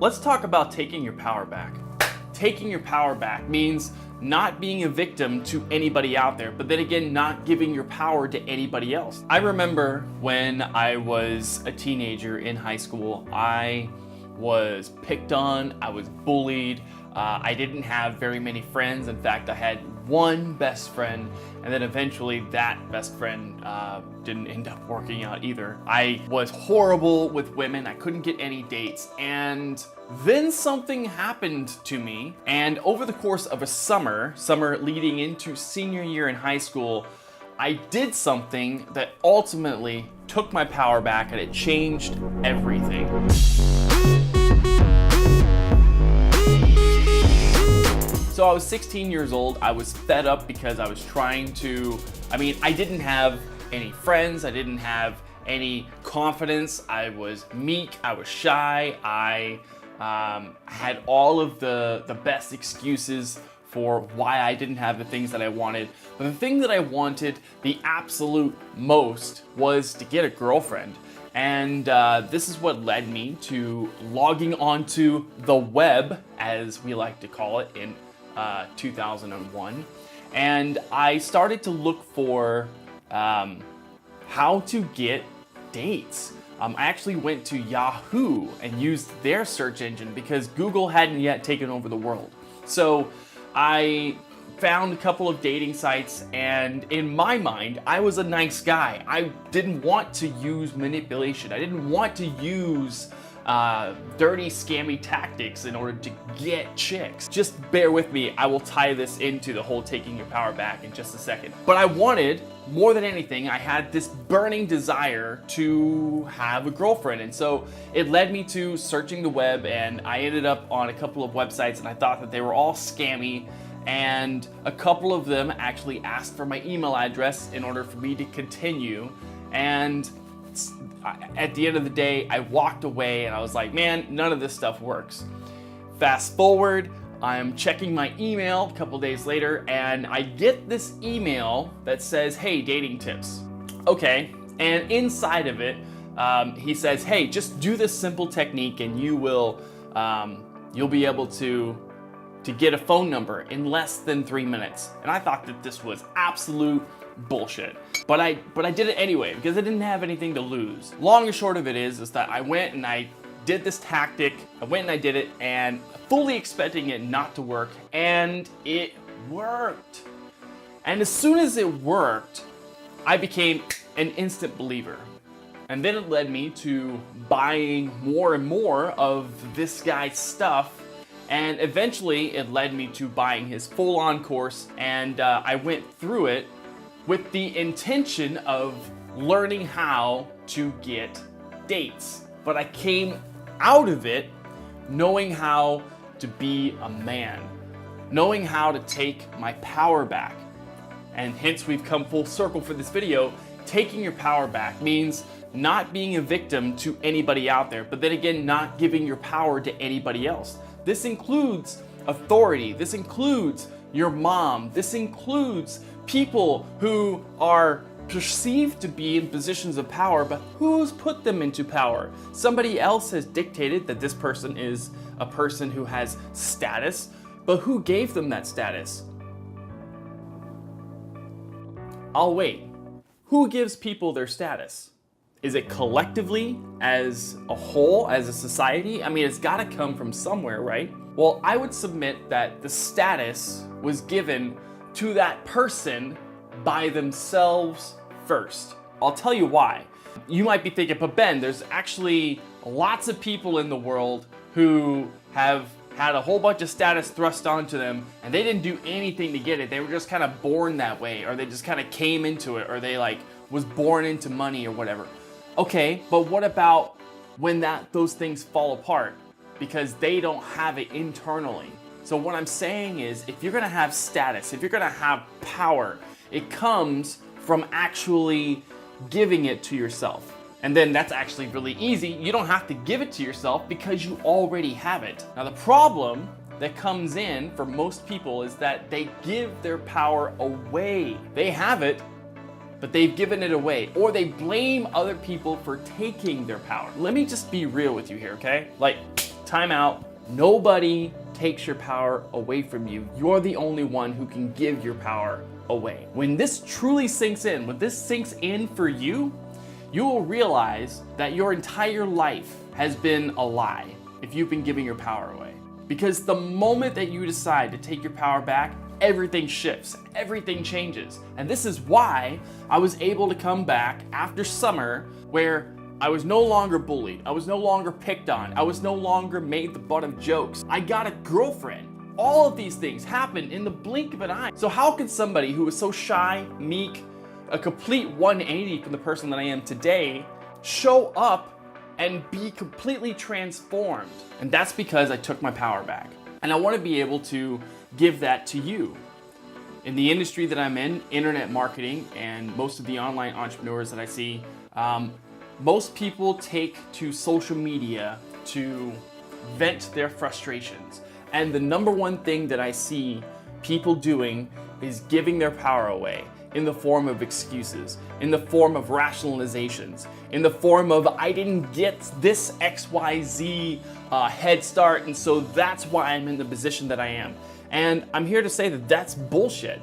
Let's talk about taking your power back. Taking your power back means not being a victim to anybody out there, but then again, not giving your power to anybody else. I remember when I was a teenager in high school, I was picked on, I was bullied, I didn't have very many friends. In fact, I had one best friend, and then eventually that best friend didn't end up working out either. I was horrible with women, I couldn't get any dates, and then something happened to me, and over the course of a summer leading into senior year in high school, I did something that ultimately took my power back, and it changed everything. So I was 16 years old. I was fed up because I was trying to, I didn't have any friends. I didn't have any confidence. I was meek. I was shy. I had all of the best excuses for why I didn't have the things that I wanted. But the thing that I wanted the absolute most was to get a girlfriend. And this is what led me to logging onto the web, as we like to call it, in 2001. And I started to look for how to get dates. I actually went to Yahoo and used their search engine because Google hadn't yet taken over the world. So I found a couple of dating sites, and in my mind, I was a nice guy. I didn't want to use manipulation. I didn't want to use dirty, scammy tactics in order to get chicks. Just bear with me, I will tie this into the whole taking your power back in just a second. But I wanted, more than anything, I had this burning desire to have a girlfriend. And so it led me to searching the web, and I ended up on a couple of websites, and I thought that they were all scammy. And a couple of them actually asked for my email address in order for me to continue. And at the end of the day, I walked away and I was like, man, none of this stuff works. Fast forward, I'm checking my email a couple days later, and I get this email that says, hey, dating tips. Okay, and inside of it, he says, hey, just do this simple technique and you'll be able to get a phone number in less than 3 minutes. And I thought that this was absolute bullshit. But I did it anyway because I didn't have anything to lose. Long and short of it is that I went and I did this tactic. I went and I did it, and fully expecting it not to work, and it worked. And as soon as it worked, I became an instant believer. And then it led me to buying more and more of this guy's stuff. And eventually it led me to buying his full-on course, and I went through it with the intention of learning how to get dates. But I came out of it knowing how to be a man, knowing how to take my power back. And hence we've come full circle for this video. Taking your power back means not being a victim to anybody out there, but then again, not giving your power to anybody else. This includes authority. This includes your mom. This includes people who are perceived to be in positions of power, but who's put them into power? Somebody else has dictated that this person is a person who has status, but who gave them that status? I'll wait. Who gives people their status? Is it collectively, as a whole, as a society? It's gotta come from somewhere, right? Well, I would submit that the status was given to that person by themselves first. I'll tell you why. You might be thinking, but Ben, there's actually lots of people in the world who have had a whole bunch of status thrust onto them, and they didn't do anything to get it. They were just kind of born that way, or they just kind of came into it, or they was born into money or whatever. Okay, but what about when those things fall apart because they don't have it internally? So what I'm saying is, if you're gonna have status, if you're gonna have power, it comes from actually giving it to yourself. And then that's actually really easy. You don't have to give it to yourself because you already have it. Now the problem that comes in for most people is that they give their power away. They have it, but they've given it away, or they blame other people for taking their power. Let me just be real with you here, okay? time out. Nobody takes your power away from you. You're the only one who can give your power away. When this truly sinks in, when this sinks in for you, you will realize that your entire life has been a lie if you've been giving your power away. Because the moment that you decide to take your power back, everything shifts, everything changes. And this is why I was able to come back after summer where I was no longer bullied, I was no longer picked on, I was no longer made the butt of jokes. I got a girlfriend. All of these things happened in the blink of an eye. So how could somebody who was so shy, meek, a complete 180 from the person that I am today, show up and be completely transformed? And that's because I took my power back. And I want to be able to give that to you. In the industry that I'm in, internet marketing, and most of the online entrepreneurs that I see, most people take to social media to vent their frustrations. And the number one thing that I see people doing is giving their power away in the form of excuses, in the form of rationalizations, in the form of, I didn't get this XYZ head start, and so that's why I'm in the position that I am. And I'm here to say that that's bullshit.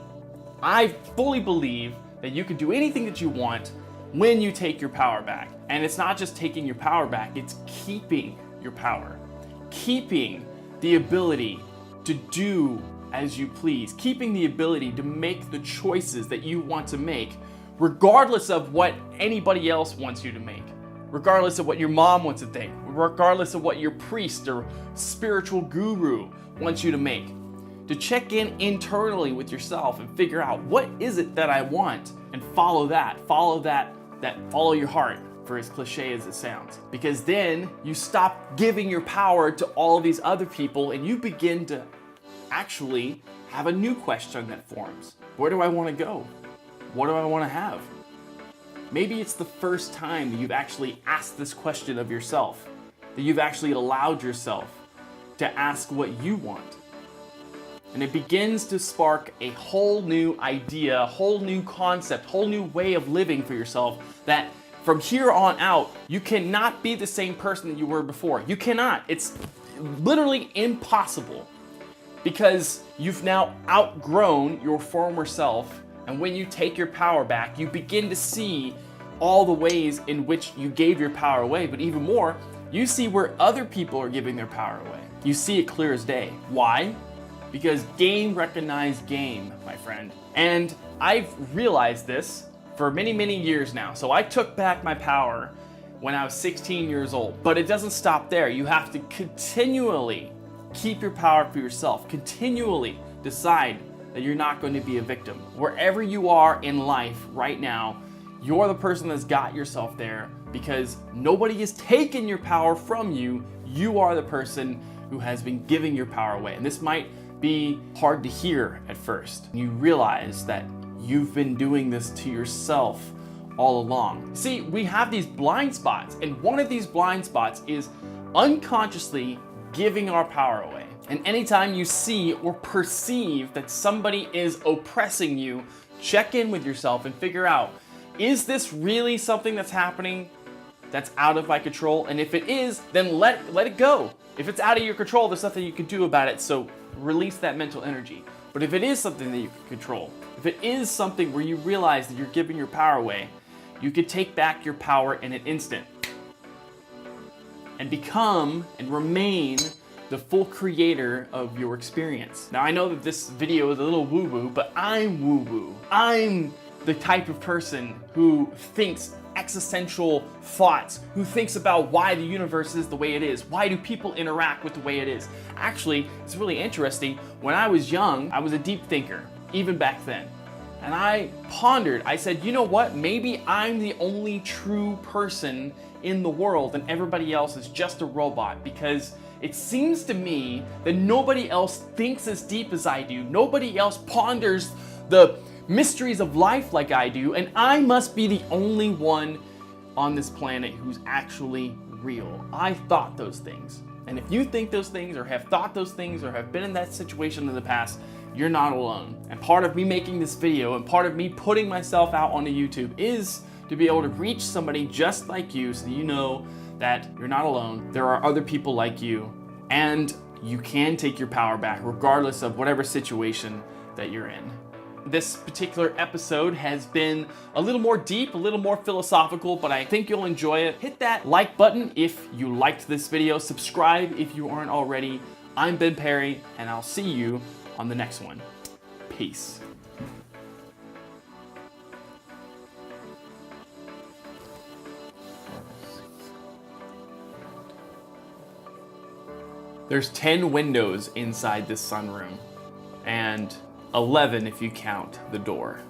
I fully believe that you can do anything that you want when you take your power back. And it's not just taking your power back, it's keeping your power. Keeping the ability to do as you please. Keeping the ability to make the choices that you want to make, regardless of what anybody else wants you to make. Regardless of what your mom wants to think. Regardless of what your priest or spiritual guru wants you to make. To check in internally with yourself and figure out, what is it that I want? And follow follow your heart, for as cliche as it sounds. Because then you stop giving your power to all of these other people and you begin to actually have a new question that forms. Where do I want to go? What do I want to have? Maybe it's the first time that you've actually asked this question of yourself, that you've actually allowed yourself to ask what you want. And it begins to spark a whole new idea, a whole new concept, whole new way of living for yourself, that from here on out, you cannot be the same person that you were before. You cannot. It's literally impossible, because you've now outgrown your former self. And when you take your power back, you begin to see all the ways in which you gave your power away. But even more, you see where other people are giving their power away. You see it clear as day. Why? Because game recognized game, my friend. And I've realized this for many, many years now. So I took back my power when I was 16 years old. But it doesn't stop there. You have to continually keep your power for yourself. Continually decide that you're not going to be a victim. Wherever you are in life right now, you're the person that's got yourself there, because nobody has taken your power from you. You are the person who has been giving your power away. And this might be hard to hear at first. You realize that you've been doing this to yourself all along. See, we have these blind spots, and one of these blind spots is unconsciously giving our power away. And anytime you see or perceive that somebody is oppressing you, check in with yourself and figure out, is this really something that's happening that's out of my control? And if it is, then let it go. If it's out of your control, there's nothing you can do about it, so release that mental energy. But if it is something that you can control, if it is something where you realize that you're giving your power away, you could take back your power in an instant and become and remain the full creator of your experience. Now, I know that this video is a little woo-woo, but I'm woo-woo. I'm the type of person who thinks existential thoughts, who thinks about why the universe is the way it is. Why do people interact with the way it is? Actually, it's really interesting. When I was young, I was a deep thinker, even back then. And I pondered, I said, you know what? Maybe I'm the only true person in the world and everybody else is just a robot, because it seems to me that nobody else thinks as deep as I do. Nobody else ponders the mysteries of life like I do, and I must be the only one on this planet who's actually real. I thought those things. And if you think those things, or have thought those things, or have been in that situation in the past, you're not alone. And part of me making this video, and part of me putting myself out onto YouTube, is to be able to reach somebody just like you, so you know that you're not alone. There are other people like you and you can take your power back regardless of whatever situation that you're in. This particular episode has been a little more deep, a little more philosophical, but I think you'll enjoy it. Hit that like button if you liked this video. Subscribe if you aren't already. I'm Ben Perry, and I'll see you on the next one. Peace. There's 10 windows inside this sunroom, and 11 if you count the door.